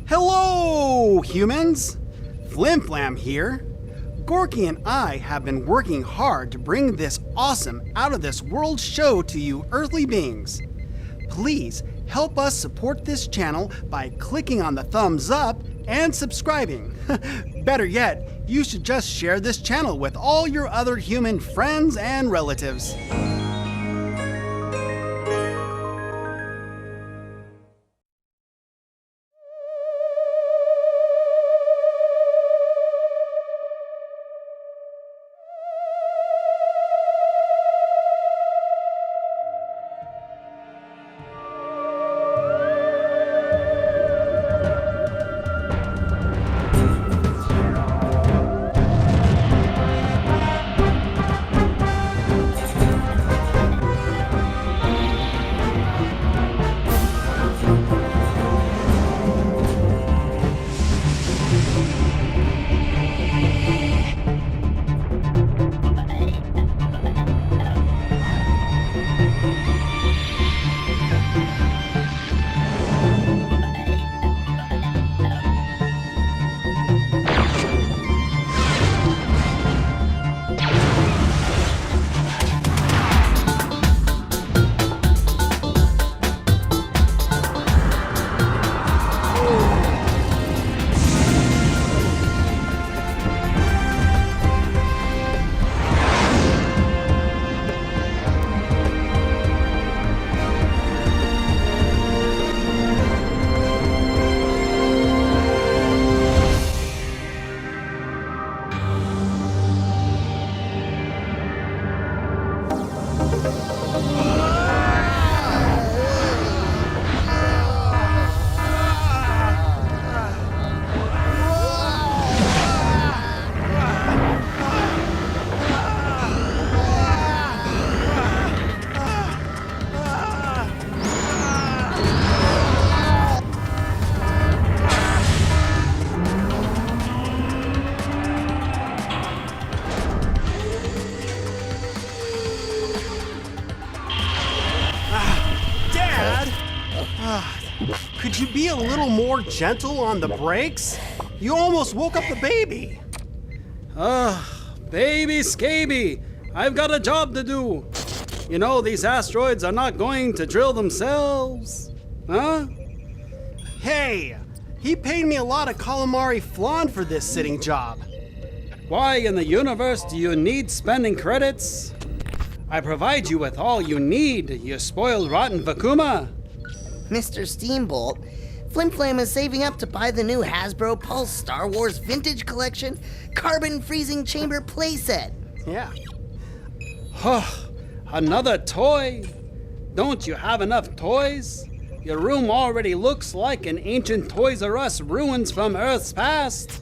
Hello, humans! Flimflam here. Gorky and I have been working hard to bring this awesome, out-of-this-world show to you earthly beings. Please help us support this channel by clicking on the thumbs up and subscribing. Better yet, you should just share this channel with all your other human friends and relatives. Could you be a little more gentle on the brakes? You almost woke up the baby. Baby scaby, I've got a job to do. You know, these asteroids are not going to drill themselves. Huh? Hey, he paid me a lot of calamari flan for this sitting job. Why in the universe do you need spending credits? I provide you with all you need, you spoiled rotten Vakuma. Mr. Steambolt, Flimflam is saving up to buy the new Hasbro Pulse Star Wars Vintage Collection Carbon Freezing Chamber playset. Yeah. Another toy? Don't you have enough toys? Your room already looks like an ancient Toys R Us ruins from Earth's past.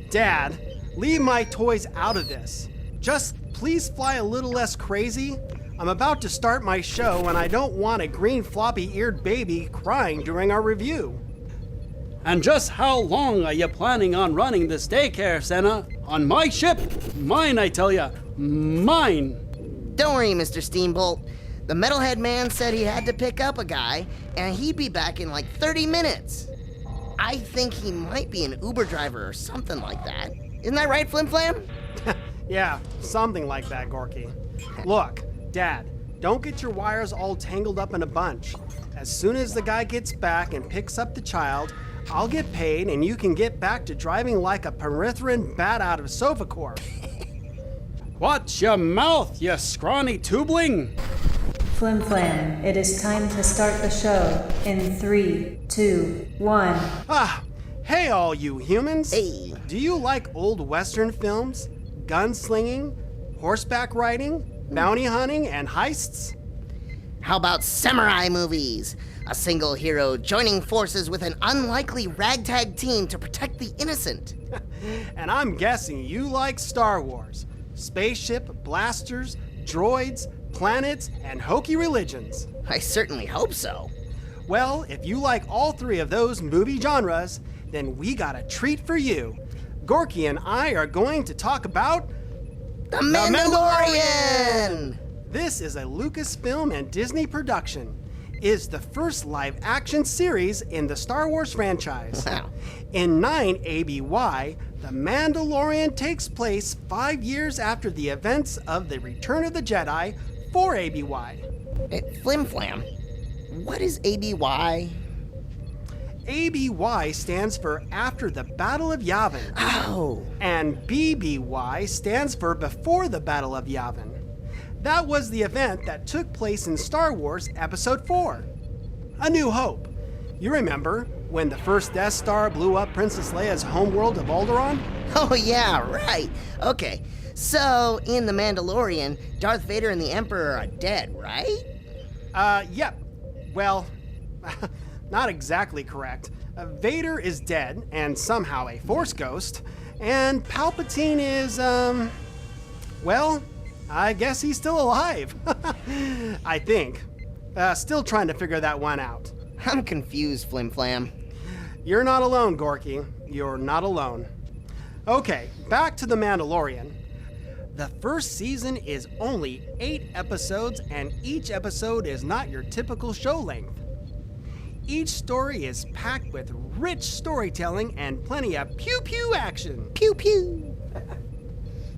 Dad, leave my toys out of this. Just please fly a little less crazy. I'm about to start my show and I don't want a green floppy-eared baby crying during our review. And just how long are you planning on running this daycare, Senna? On my ship? Mine, I tell ya. Mine! Don't worry, Mr. Steambolt. The Metalhead Man said he had to pick up a guy and he'd be back in like 30 minutes. I think he might be an Uber driver or something like that. Isn't that right, Flimflam? Yeah, something like that, Gorky. Look, Dad, don't get your wires all tangled up in a bunch. As soon as the guy gets back and picks up the child, I'll get paid and you can get back to driving like a Perithrin bat out of Sofacorp. Watch your mouth, you scrawny tubling! Flimflam, it is time to start the show in 3, 2, 1. Hey all you humans! Hey. Do you like old Western films, gunslinging, horseback riding, bounty hunting, and heists? How about samurai movies? A single hero joining forces with an unlikely ragtag team to protect the innocent. And I'm guessing you like Star Wars. Spaceship, blasters, droids, planets, and hokey religions. I certainly hope so. Well, if you like all three of those movie genres, then we got a treat for you. Gorky and I are going to talk about The Mandalorian! This is a Lucasfilm and Disney production. is the first live-action series in the Star Wars franchise. Wow. In 9 ABY, The Mandalorian takes place 5 years after the events of The Return of the Jedi, 4 ABY. Flimflam, what is ABY? ABY stands for After the Battle of Yavin. Oh. And BBY stands for Before the Battle of Yavin. That was the event that took place in Star Wars Episode 4, A New Hope. You remember when the first Death Star blew up Princess Leia's homeworld of Alderaan? Oh, yeah, right. Okay, so in The Mandalorian, Darth Vader and the Emperor are dead, right? Yep. Well, not exactly correct. Vader is dead and somehow a Force ghost, and Palpatine is, well, I guess he's still alive. I think. Still trying to figure that one out. I'm confused, Flimflam. You're not alone, Gorky. You're not alone. Okay, back to The Mandalorian. The first season is only 8 episodes, and each episode is not your typical show length. Each story is packed with rich storytelling and plenty of pew-pew action. Pew pew.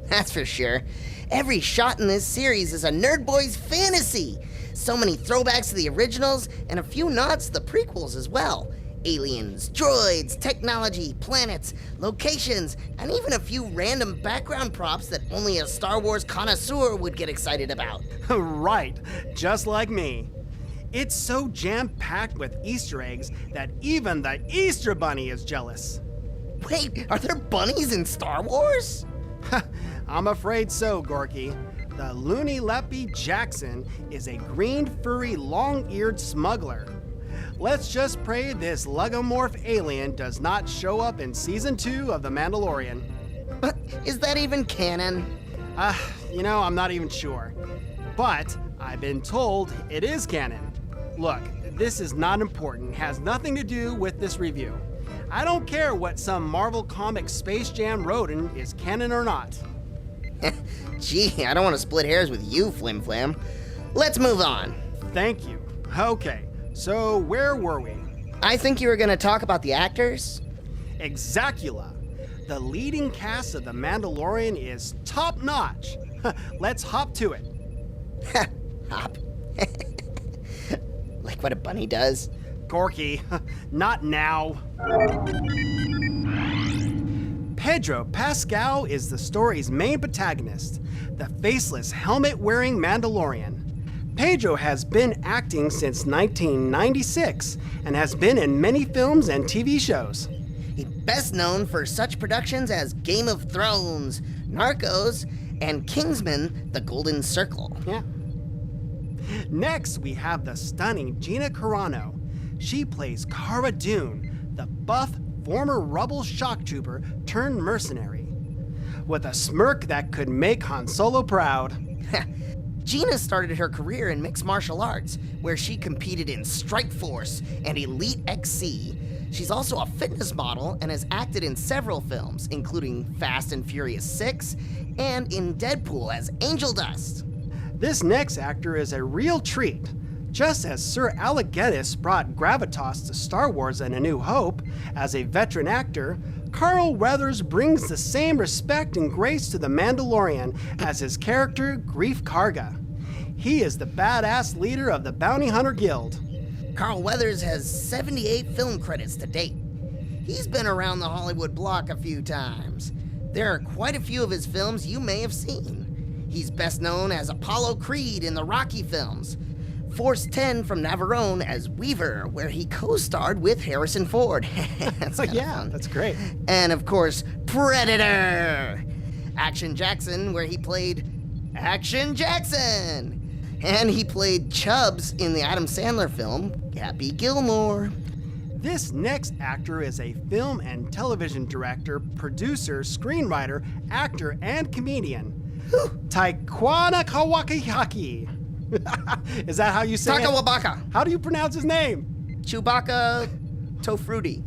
That's for sure. Every shot in this series is a nerd boy's fantasy. So many throwbacks to the originals and a few nods to the prequels as well. Aliens, droids, technology, planets, locations, and even a few random background props that only a Star Wars connoisseur would get excited about. Right, just like me. It's so jam-packed with Easter eggs that even the Easter Bunny is jealous. Wait, are there bunnies in Star Wars? I'm afraid so, Gorky. The Looney Leppy Jackson is a green, furry, long-eared smuggler. Let's just pray this lugomorph alien does not show up in Season 2 of The Mandalorian. Is that even canon? I'm not even sure. But I've been told it is canon. Look, this is not important, has nothing to do with this review. I don't care what some Marvel Comics Space Jam wrote in is canon or not. Gee, I don't want to split hairs with you, Flimflam. Let's move on. Thank you. Okay, so where were we? I think you were going to talk about the actors. Exactula. The leading cast of The Mandalorian is top-notch. Let's hop to it. Hop. Like what a bunny does. Gorky, not now. Pedro Pascal is the story's main protagonist, the faceless, helmet-wearing Mandalorian. Pedro has been acting since 1996 and has been in many films and TV shows. He's best known for such productions as Game of Thrones, Narcos, and Kingsman: The Golden Circle. Yeah. Next, we have the stunning Gina Carano. She plays Cara Dune, the buff, former rebel shock trooper turned mercenary, with a smirk that could make Han Solo proud. Gina started her career in mixed martial arts, where she competed in Strike Force and Elite XC. She's also a fitness model and has acted in several films, including Fast and Furious 6 and in Deadpool as Angel Dust. This next actor is a real treat. Just as Sir Alec Guinness brought gravitas to Star Wars and A New Hope, as a veteran actor, Carl Weathers brings the same respect and grace to The Mandalorian as his character, Grief Karga. He is the badass leader of the Bounty Hunter Guild. Carl Weathers has 78 film credits to date. He's been around the Hollywood block a few times. There are quite a few of his films you may have seen. He's best known as Apollo Creed in the Rocky films, Force 10 from Navarone as Weaver, where he co-starred with Harrison Ford. That's fun. That's great. And of course, Predator! Action Jackson, where he played Action Jackson! And he played Chubbs in the Adam Sandler film, Happy Gilmore. This next actor is a film and television director, producer, screenwriter, actor, and comedian. Taekwondo Kawakihaki. Is that how you say it? Takawabaka. How do you pronounce his name? Chewbacca Tofruti.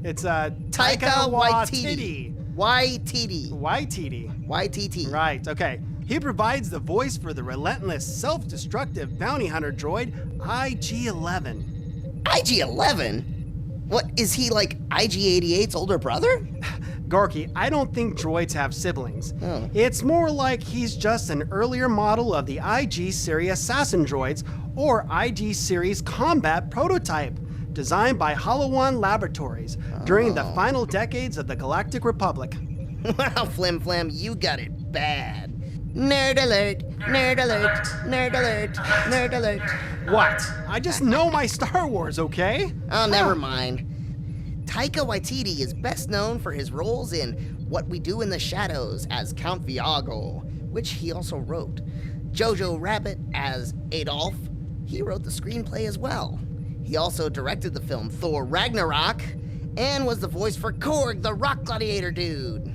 It's Taika Waititi. Waititi. Waititi. YTT. Right, okay. He provides the voice for the relentless, self-destructive bounty hunter droid IG-11. IG-11? What, is he like IG-88's older brother? Gorky, I don't think droids have siblings. Oh. It's more like he's just an earlier model of the IG series assassin droids or IG series combat prototype, designed by Holowan Laboratories during the final decades of the Galactic Republic. Wow, Flimflam, you got it bad. Nerd alert, nerd alert, nerd alert, nerd alert. What? I just know my Star Wars, okay? Oh, never mind. Taika Waititi is best known for his roles in What We Do in the Shadows as Count Viago, which he also wrote. Jojo Rabbit as Adolf, he wrote the screenplay as well. He also directed the film Thor Ragnarok and was the voice for Korg, the rock gladiator dude.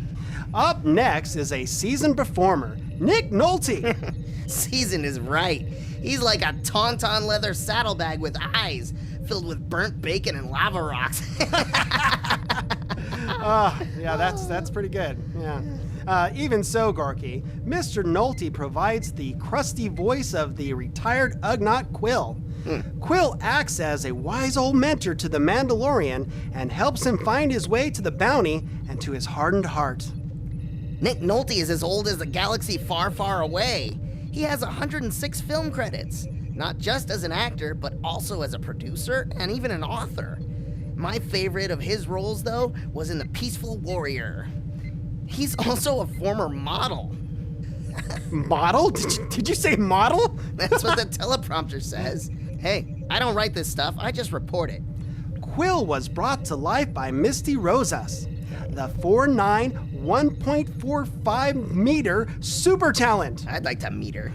Up next is a seasoned performer, Nick Nolte. Seasoned is right. He's like a tauntaun leather saddlebag with eyes filled with burnt bacon and lava rocks. Yeah, that's pretty good. Yeah. Even so, Gorky, Mr. Nolte provides the crusty voice of the retired Ugnaught Quill. Quill acts as a wise old mentor to the Mandalorian and helps him find his way to the bounty and to his hardened heart. Nick Nolte is as old as a galaxy far, far away. He has 106 film credits, not just as an actor, but also as a producer and even an author. My favorite of his roles, though, was in The Peaceful Warrior. He's also a former model. Model? Did you say model? That's what the teleprompter says. Hey, I don't write this stuff, I just report it. Quill was brought to life by Misty Rosas, the 4'9", 1.45 meter super talent. I'd like to meet her.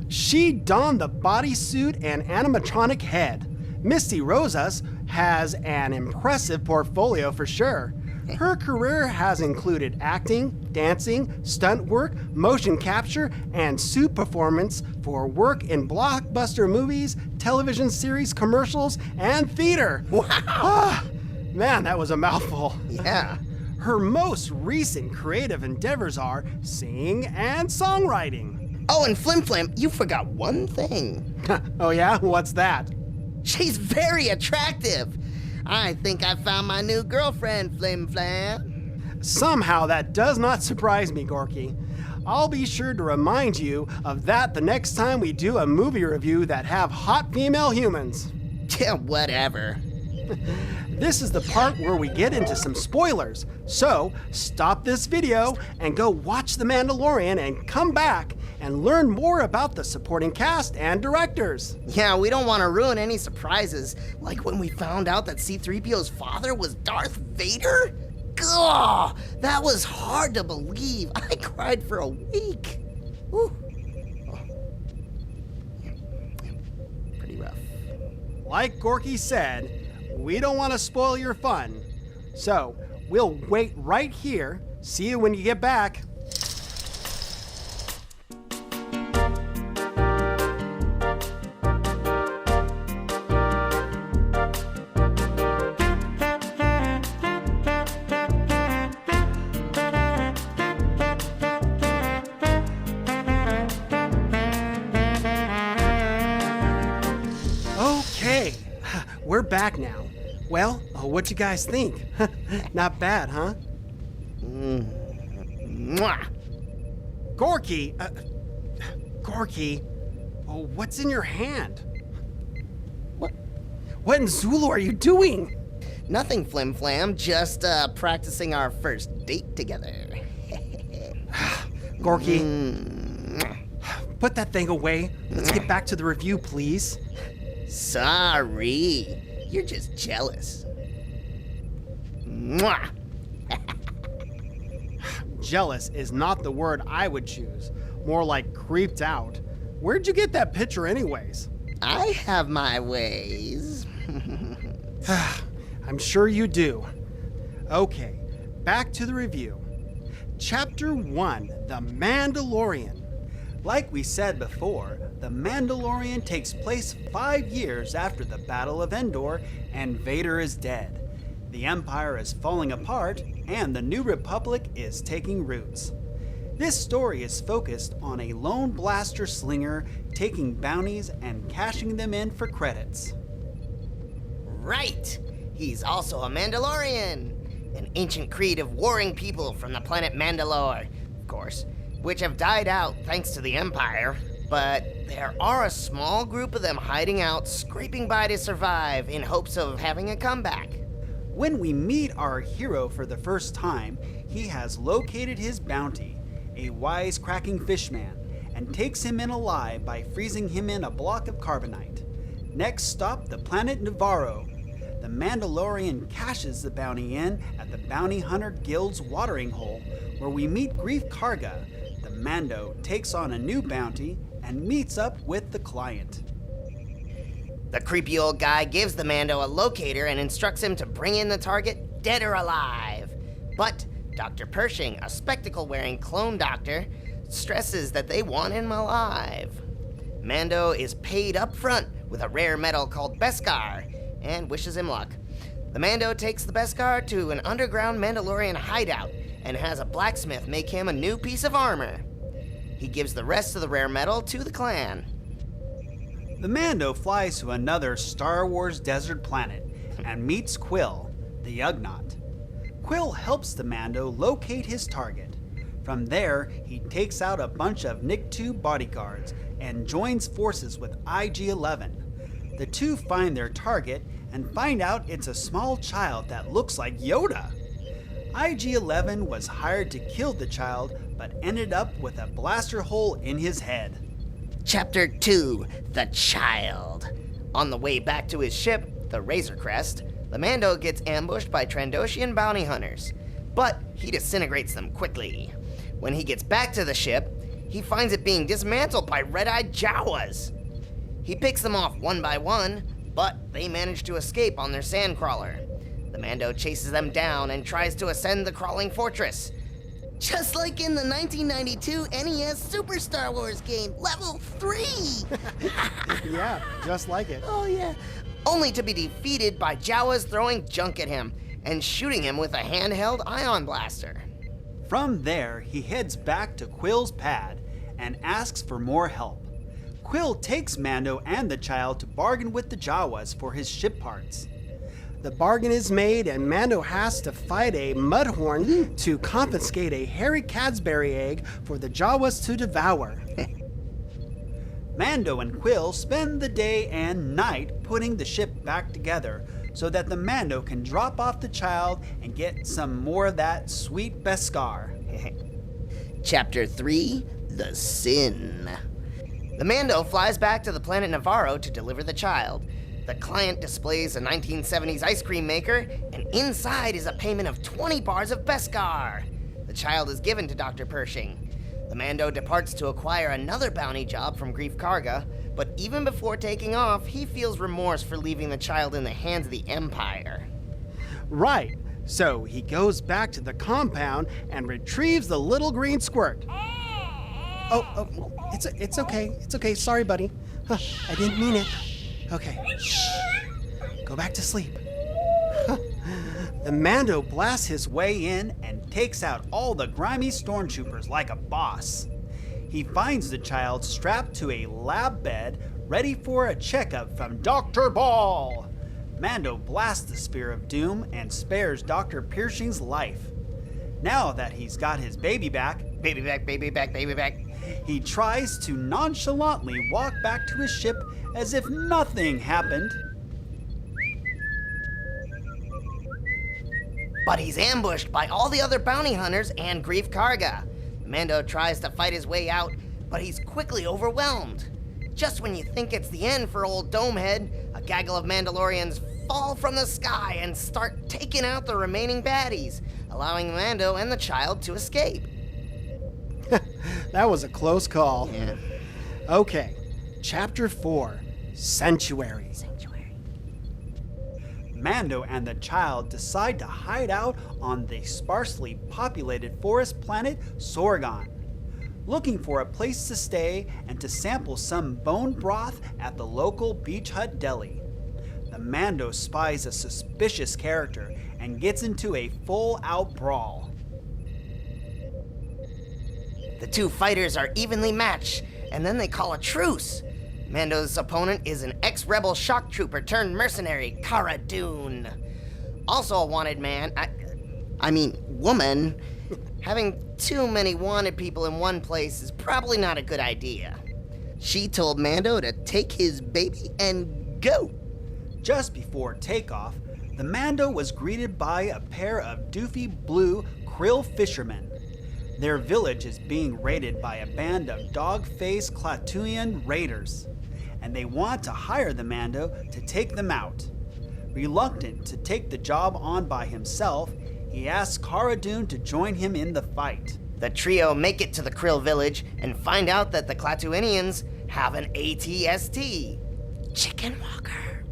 She donned the bodysuit and animatronic head. Misty Rosas has an impressive portfolio for sure. Her career has included acting, dancing, stunt work, motion capture, and suit performance for work in blockbuster movies, television series, commercials, and theater. Wow! Man, that was a mouthful. Yeah. Her most recent creative endeavors are singing and songwriting. Oh, and Flimflam, you forgot one thing. Oh yeah? What's that? She's very attractive. I think I found my new girlfriend, Flimflam. Somehow that does not surprise me, Gorky. I'll be sure to remind you of that the next time we do a movie review that have hot female humans. Yeah, whatever. This is the part where we get into some spoilers. So stop this video and go watch The Mandalorian and come back and learn more about the supporting cast and directors. Yeah, we don't want to ruin any surprises, like when we found out that C-3PO's father was Darth Vader. Gah, that was hard to believe. I cried for a week. Whew. Oh. Yeah, pretty rough. Like Gorky said, we don't want to spoil your fun. So we'll wait right here. See you when you get back. Okay, we're back now. Well, what you guys think? Not bad, huh? Mwah. Gorky, Gorky, oh, what's in your hand? What in Zulu are you doing? Nothing, Flimflam, just practicing our first date together. Gorky, put that thing away. Let's get back to the review, please. Sorry, you're just jealous. Mwah. Jealous is not the word I would choose. More like creeped out. Where'd you get that picture anyways? I have my ways. I'm sure you do. Okay, back to the review. Chapter 1, The Mandalorian. Like we said before, The Mandalorian takes place 5 years after the Battle of Endor and Vader is dead. The Empire is falling apart and the New Republic is taking roots. This story is focused on a lone blaster slinger taking bounties and cashing them in for credits. Right! He's also a Mandalorian, an ancient creed of warring people from the planet Mandalore, of course, which have died out thanks to the Empire. But there are a small group of them hiding out, scraping by to survive in hopes of having a comeback. When we meet our hero for the first time, he has located his bounty, a wisecracking fishman, and takes him in alive by freezing him in a block of carbonite. Next stop, the planet Navarro. The Mandalorian cashes the bounty in at the Bounty Hunter Guild's watering hole, where we meet Greef Karga. The Mando takes on a new bounty and meets up with the client. The creepy old guy gives the Mando a locator and instructs him to bring in the target, dead or alive. But Dr. Pershing, a spectacle-wearing clone doctor, stresses that they want him alive. Mando is paid up front with a rare metal called Beskar and wishes him luck. The Mando takes the Beskar to an underground Mandalorian hideout and has a blacksmith make him a new piece of armor. He gives the rest of the rare metal to the clan. The Mando flies to another Star Wars desert planet and meets Quill, the Ugnaught. Quill helps the Mando locate his target. From there, he takes out a bunch of Nikto bodyguards and joins forces with IG-11. The two find their target and find out it's a small child that looks like Yoda. IG-11 was hired to kill the child, but ended up with a blaster hole in his head. Chapter 2, The Child. On the way back to his ship, the Razor Crest, the Mando gets ambushed by Trandoshan bounty hunters, but he disintegrates them quickly. When he gets back to the ship, he finds it being dismantled by red-eyed Jawas. He picks them off one by one, but they manage to escape on their sandcrawler. The Mando chases them down and tries to ascend the crawling fortress. Just like in the 1992 NES Super Star Wars game, Level 3! Yeah, just like it. Oh yeah. Only to be defeated by Jawas throwing junk at him and shooting him with a handheld ion blaster. From there, he heads back to Quill's pad and asks for more help. Quill takes Mando and the child to bargain with the Jawas for his ship parts. The bargain is made, and Mando has to fight a Mudhorn to confiscate a hairy Cadbury egg for the Jawas to devour. Mando and Quill spend the day and night putting the ship back together so that the Mando can drop off the child and get some more of that sweet Beskar. Chapter 3, The Sin. The Mando flies back to the planet Navarro to deliver the child. The client displays a 1970s ice cream maker, and inside is a payment of 20 bars of Beskar. The child is given to Dr. Pershing. The Mando departs to acquire another bounty job from Greef Karga, but even before taking off, he feels remorse for leaving the child in the hands of the Empire. Right, so he goes back to the compound and retrieves the little green squirt. Oh, it's okay. It's okay. Sorry, buddy. Huh, I didn't mean it. Okay, shh. Go back to sleep. The Mando blasts his way in and takes out all the grimy stormtroopers like a boss. He finds the child strapped to a lab bed, ready for a checkup from Dr. Ball. Mando blasts the Spear of Doom and spares Dr. Pershing's life. Now that he's got his baby back, he tries to nonchalantly walk back to his ship as if nothing happened. But he's ambushed by all the other bounty hunters and Greef Karga. Mando tries to fight his way out, but he's quickly overwhelmed. Just when you think it's the end for old Domehead, a gaggle of Mandalorians fall from the sky and start taking out the remaining baddies, allowing Mando and the child to escape. That was a close call. Yeah. Okay, Chapter 4, Sanctuary. Mando and the child decide to hide out on the sparsely populated forest planet Sorgon, looking for a place to stay and to sample some bone broth at the local beach hut deli. The Mando spies a suspicious character and gets into a full-out brawl. The two fighters are evenly matched, and then they call a truce. Mando's opponent is an ex-rebel shock trooper turned mercenary, Cara Dune. Also a wanted man, I mean woman. Having too many wanted people in one place is probably not a good idea. She told Mando to take his baby and go. Just before takeoff, the Mando was greeted by a pair of doofy blue krill fishermen. Their village is being raided by a band of dog-faced Klatooinian raiders, and they want to hire the Mando to take them out. Reluctant to take the job on by himself, he asks Cara Dune to join him in the fight. The trio make it to the Krill village and find out that the Klatooinians have an ATST, Chicken Walker,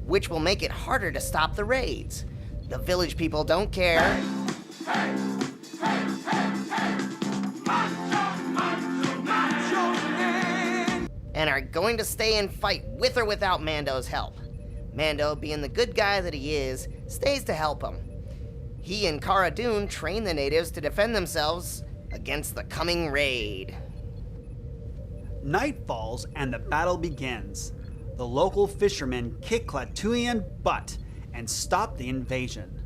which will make it harder to stop the raids. The village people don't care. And are going to stay and fight with or without Mando's help. Mando, being the good guy that he is, stays to help him. He and Cara Dune train the natives to defend themselves against the coming raid. Night falls and the battle begins. The local fishermen kick Klatooinian butt and stop the invasion.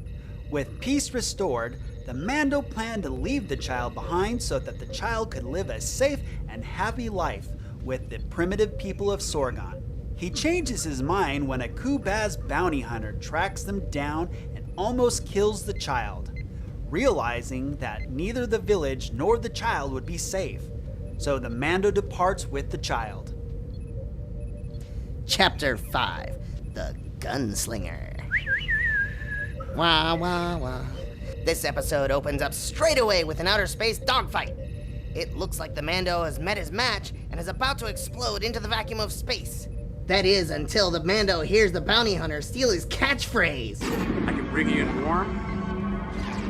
With peace restored, the Mando planned to leave the child behind so that the child could live a safe and happy life with the primitive people of Sorgon. He changes his mind when a Kubaz bounty hunter tracks them down and almost kills the child, realizing that neither the village nor the child would be safe. So the Mando departs with the child. Chapter 5, The Gunslinger. Wah, wah, wah. This episode opens up straight away with an outer space dogfight. It looks like the Mando has met his match and is about to explode into the vacuum of space. That is, until the Mando hears the bounty hunter steal his catchphrase. I can bring you in warm,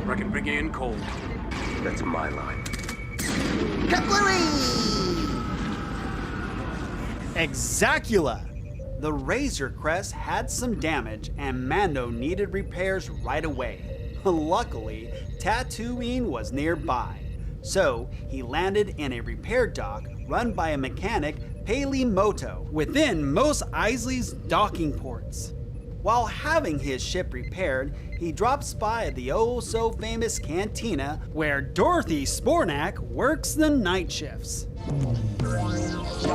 or I can bring you in cold. That's my line. Cutlery! Exacula! The Razor Crest had some damage and Mando needed repairs right away. Luckily, Tatooine was nearby, so he landed in a repair dock run by a mechanic, Paley Moto, within Mos Eisley's docking ports. While having his ship repaired, he drops by the oh-so-famous cantina where Dorothy Spornak works the night shifts. Just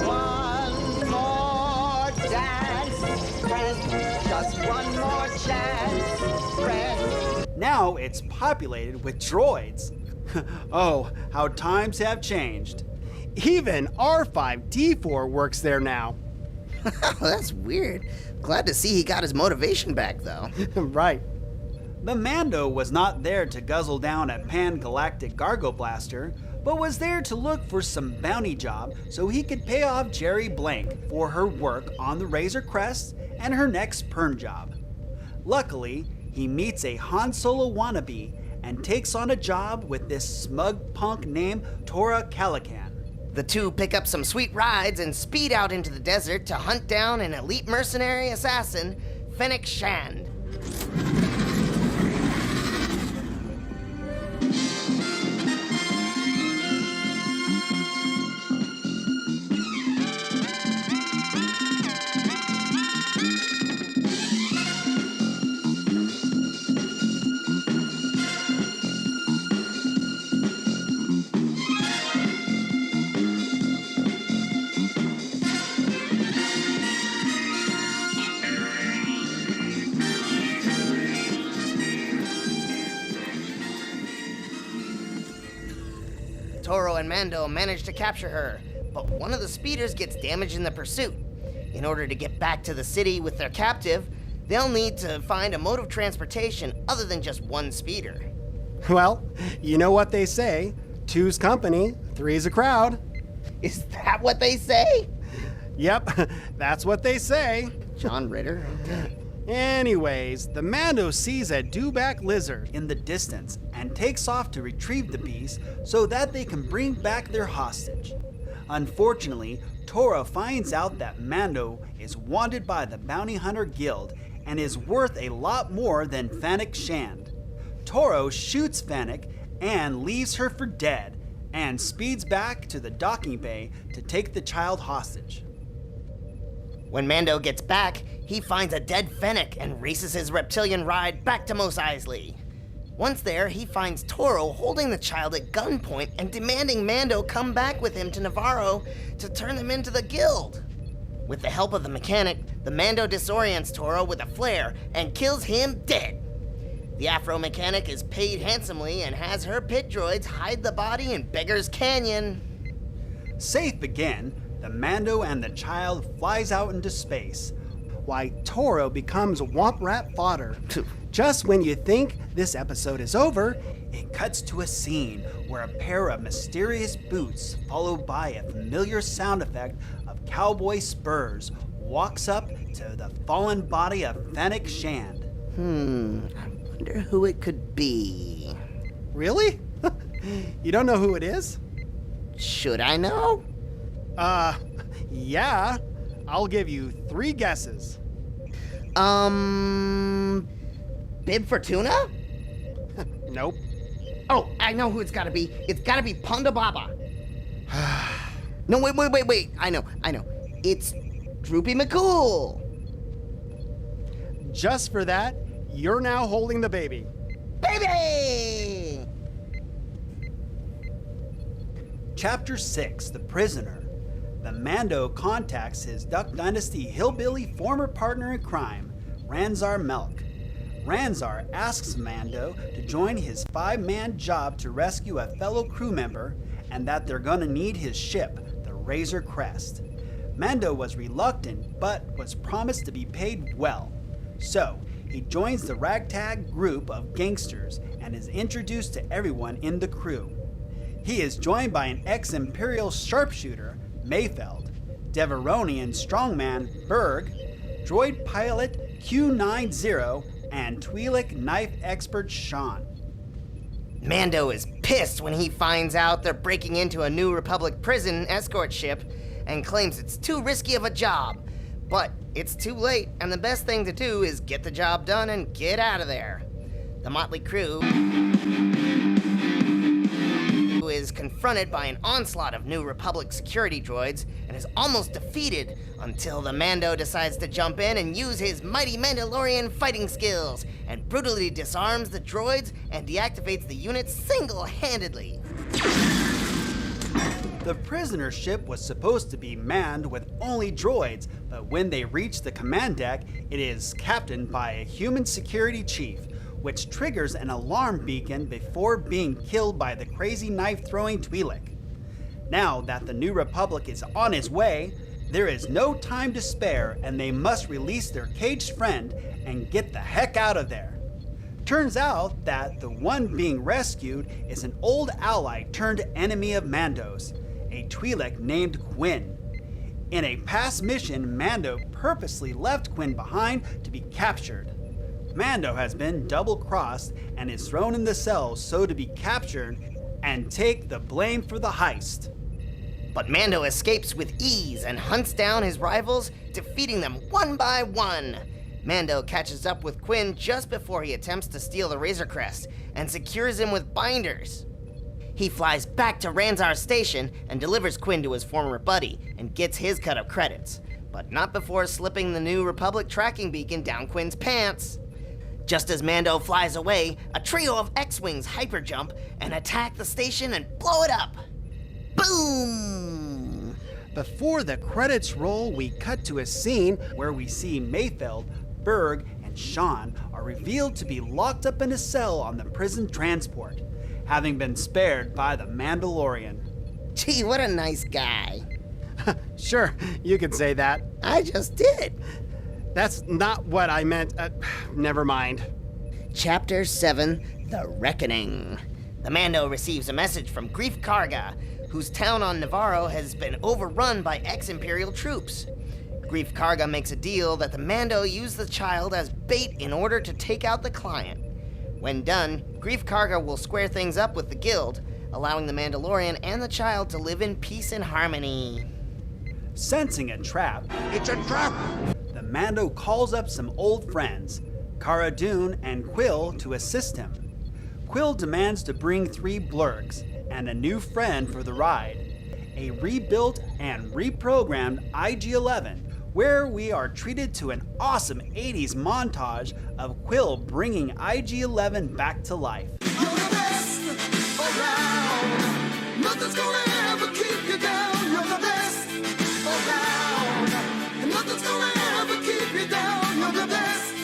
one more dance, friend. Just one more chance, friend. Now it's populated with droids. Oh, how times have changed. Even R5-D4 works there now. That's weird. Glad to see he got his motivation back, though. Right. The Mando was not there to guzzle down a pan-galactic Gargo Blaster, but was there to look for some bounty job so he could pay off Jerry Blank for her work on the Razor Crest and her next perm job. Luckily, he meets a Han Solo wannabe and takes on a job with this smug punk named Tora Calican. The two pick up some sweet rides and speed out into the desert to hunt down an elite mercenary assassin, Fennec Shand. Toro and Mando manage to capture her, but one of the speeders gets damaged in the pursuit. In order to get back to the city with their captive, they'll need to find a mode of transportation other than just one speeder. Well, you know what they say. Two's company, three's a crowd. Is that what they say? Yep, that's what they say. John Ritter? Anyways, the Mando sees a dewback lizard In the distance and takes off to retrieve the beast so that they can bring back their hostage. Unfortunately, Toro finds out that Mando is wanted by the Bounty Hunter Guild and is worth a lot more than Fennec Shand. Toro shoots Fennec and leaves her for dead, and speeds back to the docking bay to take the child hostage. When Mando gets back, he finds a dead Fennec and races his reptilian ride back to Mos Eisley. Once there, he finds Toro holding the child at gunpoint and demanding Mando come back with him to Navarro to turn them into the guild. With the help of the mechanic, the Mando disorients Toro with a flare and kills him dead. The Afro mechanic is paid handsomely and has her pit droids hide the body in Beggar's Canyon. Safe again, the Mando and the child flies out into space, while Toro becomes womp rat fodder. Just when you think this episode is over, it cuts to a scene where a pair of mysterious boots, followed by a familiar sound effect of cowboy spurs, walks up to the fallen body of Fennec Shand. I wonder who it could be. Really? You don't know who it is? Should I know? Yeah. I'll give you 3 guesses. Bib Fortuna? Nope. Oh, I know who it's gotta be. It's gotta be Ponda Baba. No, wait. I know. It's Droopy McCool. Just for that, you're now holding the baby. Baby! Chapter 6, The Prisoner. The Mando contacts his Duck Dynasty hillbilly former partner in crime, Ranzar Melk. Ranzar asks Mando to join his 5-man job to rescue a fellow crew member and that they're gonna need his ship, the Razor Crest. Mando was reluctant but was promised to be paid well. So, he joins the ragtag group of gangsters and is introduced to everyone in the crew. He is joined by an ex-Imperial sharpshooter, Mayfeld, Deveronian strongman Berg, droid pilot Q90, and Twi'lek knife expert Sean. Mando is pissed when he finds out they're breaking into a New Republic prison escort ship and claims it's too risky of a job. But it's too late, and the best thing to do is get the job done and get out of there. The motley crew is confronted by an onslaught of New Republic security droids and is almost defeated until the Mando decides to jump in and use his mighty Mandalorian fighting skills and brutally disarms the droids and deactivates the unit single-handedly. The prisoner ship was supposed to be manned with only droids, but when they reach the command deck, it is captained by a human security chief, which triggers an alarm beacon before being killed by the crazy knife-throwing Twi'lek. Now that the New Republic is on its way, there is no time to spare and they must release their caged friend and get the heck out of there. Turns out that the one being rescued is an old ally turned enemy of Mando's, a Twi'lek named Quinn. In a past mission, Mando purposely left Quinn behind to be captured. Mando has been double-crossed and is thrown in the cell so to be captured and take the blame for the heist. But Mando escapes with ease and hunts down his rivals, defeating them one by one. Mando catches up with Quinn just before he attempts to steal the Razor Crest and secures him with binders. He flies back to Ranzar's station and delivers Quinn to his former buddy and gets his cut of credits, but not before slipping the New Republic tracking beacon down Quinn's pants. Just as Mando flies away, a trio of X-Wings hyperjump and attack the station and blow it up. Boom! Before the credits roll, we cut to a scene where we see Mayfeld, Berg, and Sean are revealed to be locked up in a cell on the prison transport, having been spared by the Mandalorian. Gee, what a nice guy. Sure, you could say that. I just did. That's not what I meant. Never mind. Chapter 7, The Reckoning. The Mando receives a message from Greef Karga, whose town on Navarro has been overrun by ex-Imperial troops. Greef Karga makes a deal that the Mando use the child as bait in order to take out the client. When done, Greef Karga will square things up with the guild, allowing the Mandalorian and the child to live in peace and harmony. Sensing a trap, It's a trap! the Mando calls up some old friends, Cara Dune and Quill, to assist him. Quill demands to bring 3 blurgs, and a new friend for the ride. A rebuilt and reprogrammed IG-11, where we are treated to an awesome 80s montage of Quill bringing IG-11 back to life. You're the best around. Nothing's gonna ever keep you down. You're the best around. And nothing's gonna ever keep you down. You're the best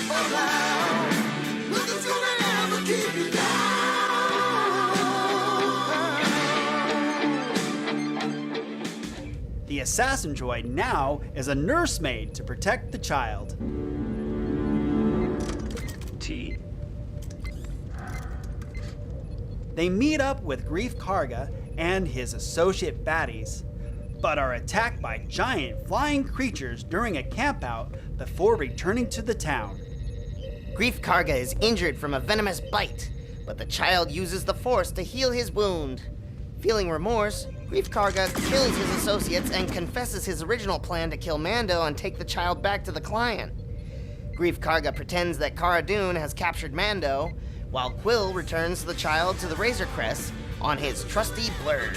around. Nothing's gonna ever keep you down. The assassin droid now is a nursemaid to protect the child. Tea? They meet up with Grief Karga and his associate baddies, but are attacked by giant flying creatures during a campout before returning to the town. Grief Karga is injured from a venomous bite, but the child uses the Force to heal his wound. Feeling remorse, Grief Karga kills his associates and confesses his original plan to kill Mando and take the child back to the client. Grief Karga pretends that Cara Dune has captured Mando, while Quill returns the child to the Razor Crest on his trusty blurb.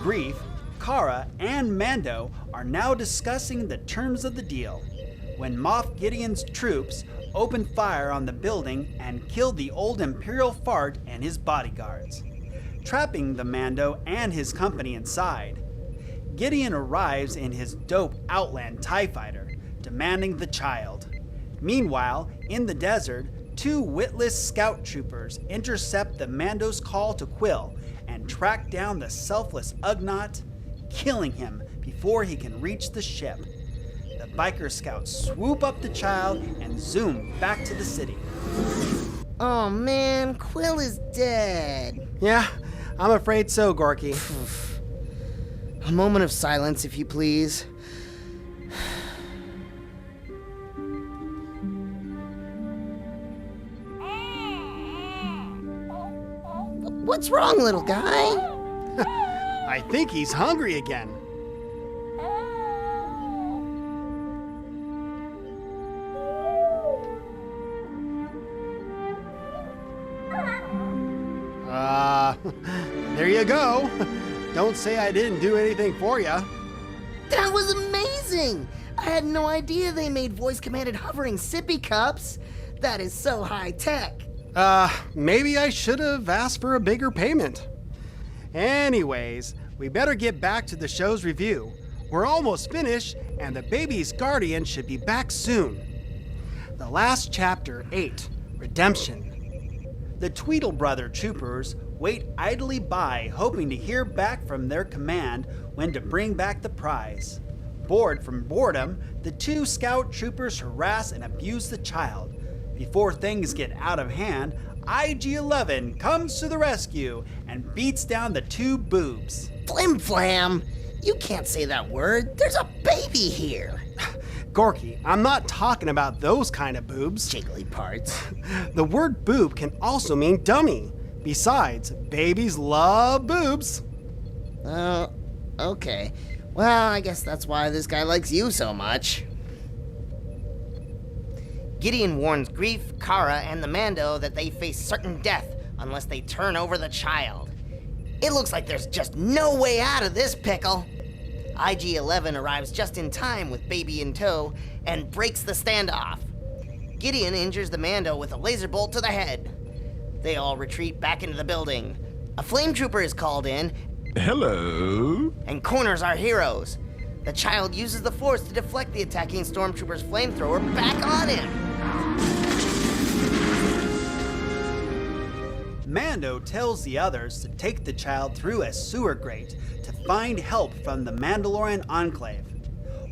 Grief, Cara, and Mando are now discussing the terms of the deal when Moff Gideon's troops open fire on the building and kill the old Imperial fart and his bodyguards, trapping the Mando and his company inside. Gideon arrives in his dope Outland TIE fighter, demanding the child. Meanwhile, in the desert, two witless scout troopers intercept the Mando's call to Quill and track down the selfless Ugnaught, killing him before he can reach the ship. The biker scouts swoop up the child and zoom back to the city. Oh man, Quill is dead. Yeah, I'm afraid so, Gorky. A moment of silence, if you please. What's wrong, little guy? I think he's hungry again. There you go. Don't say I didn't do anything for you. That was amazing! I had no idea they made voice-commanded hovering sippy cups. That is so high-tech. Maybe I should have asked for a bigger payment. Anyways, we better get back to the show's review. We're almost finished, and the baby's guardian should be back soon. The last chapter, 8, Redemption. The Tweedlebrother troopers wait idly by, hoping to hear back from their command when to bring back the prize. Bored from boredom, the two scout troopers harass and abuse the child. Before things get out of hand, IG-11 comes to the rescue and beats down the two boobs. Flimflam! You can't say that word. There's a baby here. Gorky, I'm not talking about those kind of boobs. Jiggly parts. The word boob can also mean dummy. Besides, babies love boobs. Oh, okay. Well, I guess that's why this guy likes you so much. Gideon warns Grief, Cara, and the Mando that they face certain death unless they turn over the child. It looks like there's just no way out of this pickle. IG-11 arrives just in time with baby in tow and breaks the standoff. Gideon injures the Mando with a laser bolt to the head. They all retreat back into the building. A flame trooper is called in. Hello? And corners our heroes. The child uses the Force to deflect the attacking stormtrooper's flamethrower back on him. Mando tells the others to take the child through a sewer grate to find help from the Mandalorian Enclave,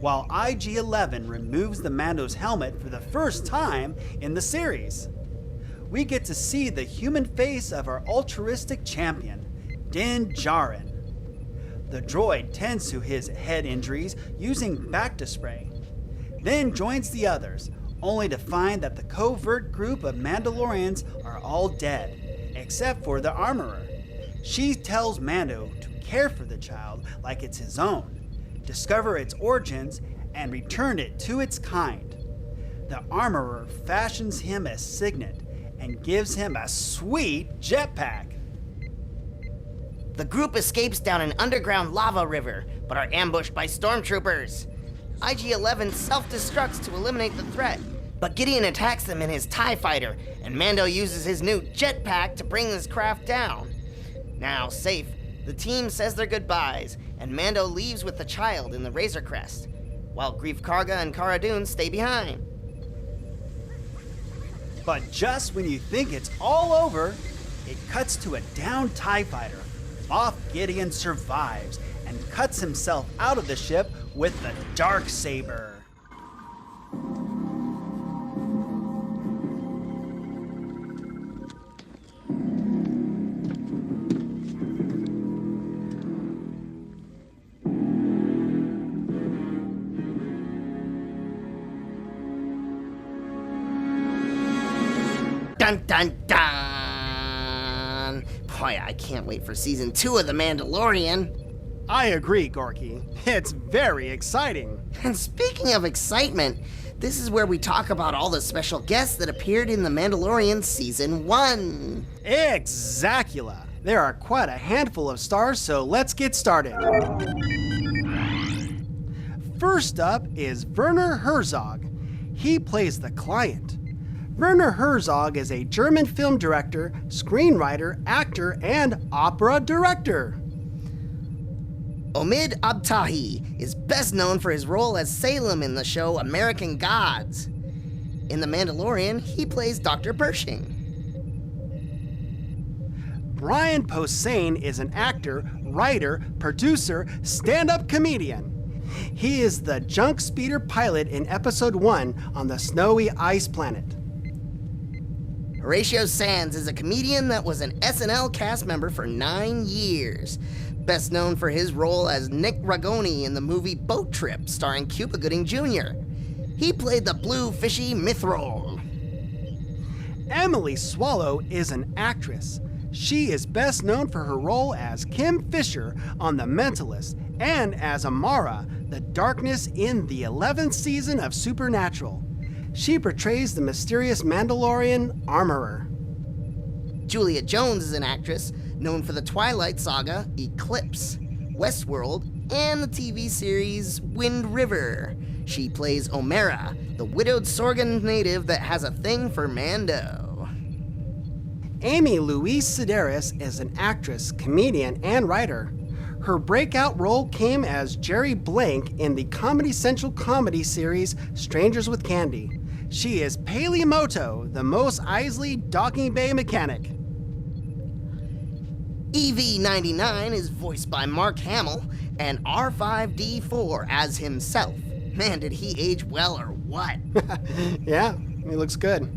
while IG-11 removes the Mando's helmet for the first time in the series. We get to see the human face of our altruistic champion, Din Djarin. The droid tends to his head injuries using Bacta spray, then joins the others, only to find that the covert group of Mandalorians are all dead, except for the armorer. She tells Mando to care for the child like it's his own, discover its origins, and return it to its kind. The armorer fashions him a signet, and gives him a sweet jetpack. The group escapes down an underground lava river, but are ambushed by stormtroopers. IG-11 self-destructs to eliminate the threat, but Gideon attacks them in his TIE fighter, and Mando uses his new jetpack to bring this craft down. Now safe, the team says their goodbyes, and Mando leaves with the child in the Razor Crest, while Greef Karga and Cara Dune stay behind. But just when you think it's all over, it cuts to a downed TIE fighter. Moff Gideon survives and cuts himself out of the ship with the Darksaber. Dun dun dun! Boy, I can't wait for season 2 of The Mandalorian. I agree, Gorky. It's very exciting. And speaking of excitement, this is where we talk about all the special guests that appeared in The Mandalorian Season 1. Exactula. There are quite a handful of stars, so let's get started. First up is Werner Herzog. He plays the client. Werner Herzog is a German film director, screenwriter, actor, and opera director. Omid Abtahi is best known for his role as Salem in the show American Gods. In The Mandalorian, he plays Dr. Pershing. Brian Posehn is an actor, writer, producer, stand-up comedian. He is the junk speeder pilot in Episode 1 on the snowy ice planet. Horatio Sands is a comedian that was an SNL cast member for 9 years. Best known for his role as Nick Ragoni in the movie Boat Trip, starring Cuba Gooding Jr. He played the blue fishy Mithril. Emily Swallow is an actress. She is best known for her role as Kim Fisher on The Mentalist and as Amara, the darkness in the 11th season of Supernatural. She portrays the mysterious Mandalorian armorer. Julia Jones is an actress known for the Twilight Saga, Eclipse, Westworld, and the TV series Wind River. She plays Omera, the widowed Sorgan native that has a thing for Mando. Amy Louise Sedaris is an actress, comedian, and writer. Her breakout role came as Jerry Blank in the Comedy Central comedy series Strangers with Candy. She is Paley Moto, the Mos Eisley Docking Bay mechanic. EV-99 is voiced by Mark Hamill, and R5-D4 as himself. Man, did he age well or what? Yeah, he looks good.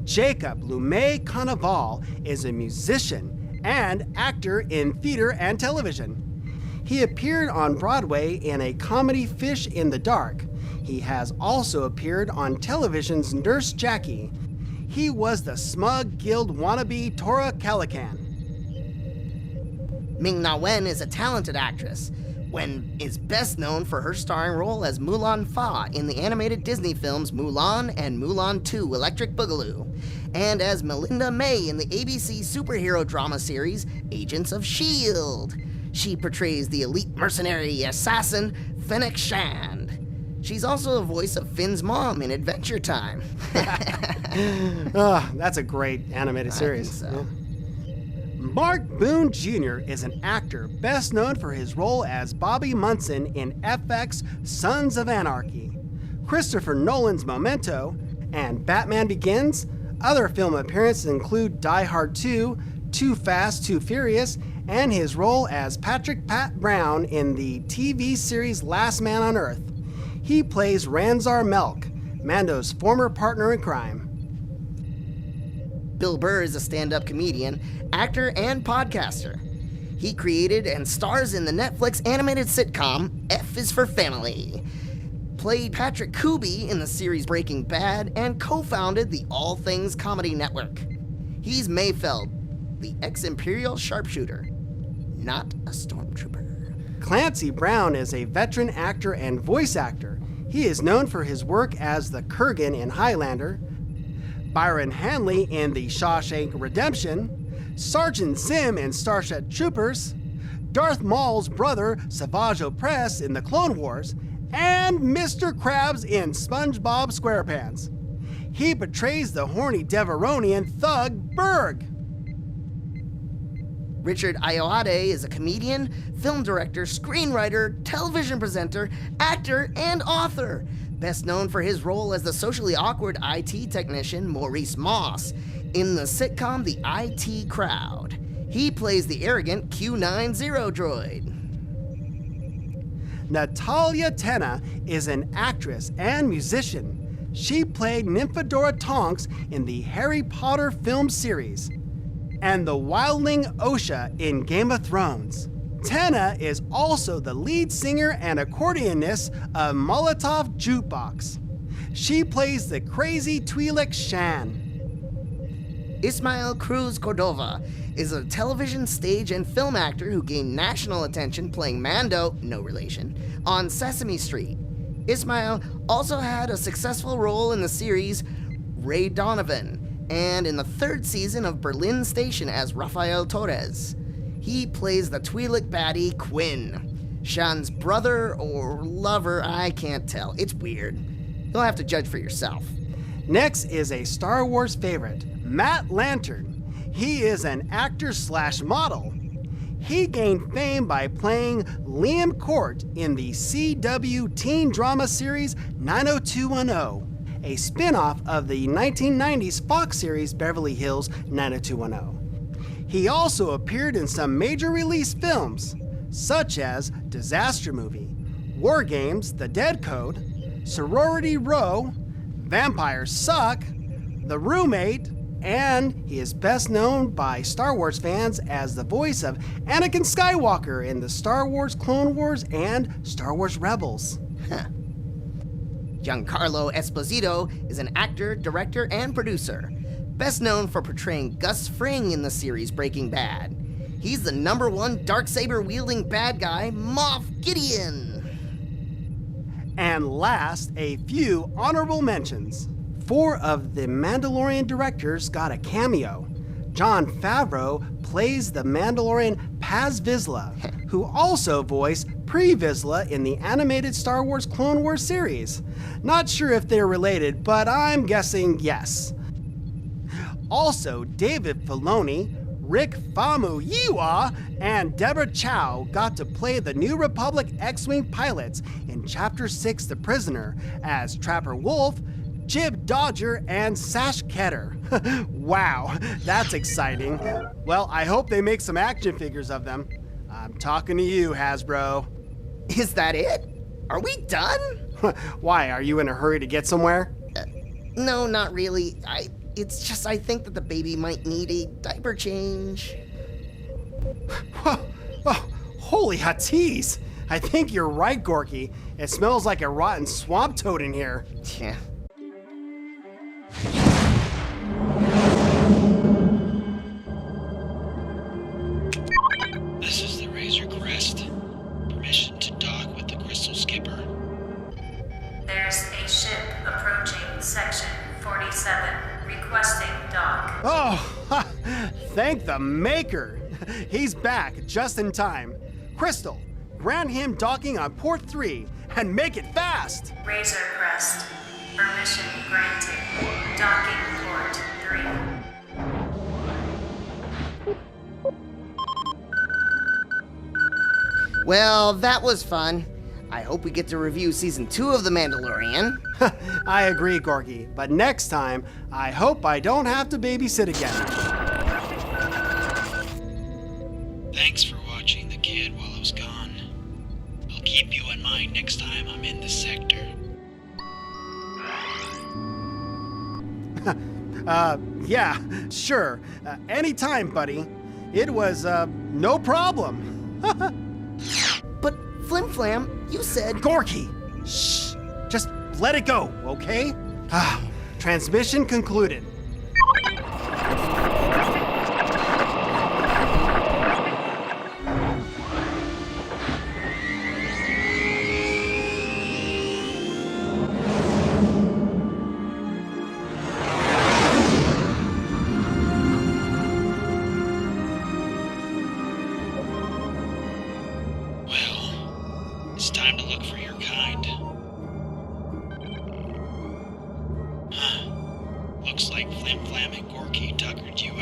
Jacob Lumet Carnaval is a musician and actor in theater and television. He appeared on Broadway in a comedy Fish in the Dark. He has also appeared on television's Nurse Jackie. He was the smug guild wannabe Tora Calican. Ming-Na Wen is a talented actress. Wen is best known for her starring role as Mulan Fa in the animated Disney films Mulan and Mulan 2 Electric Boogaloo, and as Melinda May in the ABC superhero drama series Agents of S.H.I.E.L.D. She portrays the elite mercenary assassin Fennec Shand. She's also the voice of Finn's mom in Adventure Time. Oh, that's a great animated series. I think so. Yeah. Mark Boone Jr. is an actor best known for his role as Bobby Munson in FX Sons of Anarchy, Christopher Nolan's Memento, and Batman Begins. Other film appearances include Die Hard 2, Too Fast, Too Furious, and his role as Patrick Pat Brown in the TV series Last Man on Earth. He plays Ranzar Melk, Mando's former partner in crime. Bill Burr is a stand-up comedian, actor, and podcaster. He created and stars in the Netflix animated sitcom F is for Family, played Patrick Kuby in the series Breaking Bad, and co-founded the All Things Comedy Network. He's Mayfeld, the ex-Imperial sharpshooter, not a stormtrooper. Clancy Brown is a veteran actor and voice actor. He is known for his work as the Kurgan in Highlander. Byron Hanley in The Shawshank Redemption, Sergeant Zim in Starship Troopers, Darth Maul's brother Savage Opress in The Clone Wars, and Mr. Krabs in SpongeBob SquarePants. He portrays the horny Deveronian thug Berg. Richard Ayoade is a comedian, film director, screenwriter, television presenter, actor, and author. Best known for his role as the socially awkward IT technician Maurice Moss in the sitcom The IT Crowd. He plays the arrogant Q90 droid. Natalia Tena is an actress and musician. She played Nymphadora Tonks in the Harry Potter film series and the wildling Osha in Game of Thrones. Tena is also the lead singer and accordionist of Molotov Jukebox. She plays the crazy Twi'lek Shan. Ismael Cruz Cordova is a television, stage, and film actor who gained national attention playing Mando, no relation, on Sesame Street. Ismael also had a successful role in the series Ray Donovan and in the 3rd season of Berlin Station as Rafael Torres. He plays the Twi'lek baddie Quinn, Shan's brother or lover, I can't tell. It's weird. You'll have to judge for yourself. Next is a Star Wars favorite, Matt Lantern. He is an actor/model. He gained fame by playing Liam Court in the CW teen drama series 90210, a spin-off of the 1990s Fox series Beverly Hills 90210. He also appeared in some major release films, such as Disaster Movie, War Games, The Dead Code, Sorority Row, Vampires Suck, The Roommate, and he is best known by Star Wars fans as the voice of Anakin Skywalker in the Star Wars Clone Wars and Star Wars Rebels. Giancarlo Esposito is an actor, director, and producer, best known for portraying Gus Fring in the series Breaking Bad. He's the #1 darksaber-wielding bad guy, Moff Gideon. And last, a few honorable mentions. 4 of the Mandalorian directors got a cameo. Jon Favreau plays the Mandalorian Paz Vizsla, who also voiced Pre Vizsla in the animated Star Wars Clone Wars series. Not sure if they're related, but I'm guessing yes. Also, David Filoni, Rick Famuyiwa, and Deborah Chow got to play the New Republic X-Wing pilots in Chapter 6, The Prisoner, as Trapper Wolf, Jib Dodger, and Sash Ketter. Wow, that's exciting. Well, I hope they make some action figures of them. I'm talking to you, Hasbro. Is that it? Are we done? Why, are you in a hurry to get somewhere? No, not really. It's just I think that the baby might need a diaper change. Oh, holy hatties! I think you're right, Gorky. It smells like a rotten swamp toad in here. Yeah. This is the Razor Crest. Permission to dock with the Crystal Skipper. There's a ship approaching Section 47, requesting dock. Oh, thank the Maker. He's back just in time. Crystal, grant him docking on Port 3 and make it fast. Razor Crest, permission granted. Docking Port 3. Well, that was fun. I hope we get to review Season 2 of The Mandalorian. I agree, Gorky, but next time, I hope I don't have to babysit again. Thanks for watching the kid while I was gone. I'll keep you in mind next time I'm in the sector. Yeah, sure. Anytime, buddy. It was, no problem. But Flimflam, you said... Gorky! Shh! Just let it go, okay? Transmission concluded. Looks like Flimflam and Gorky tuckered you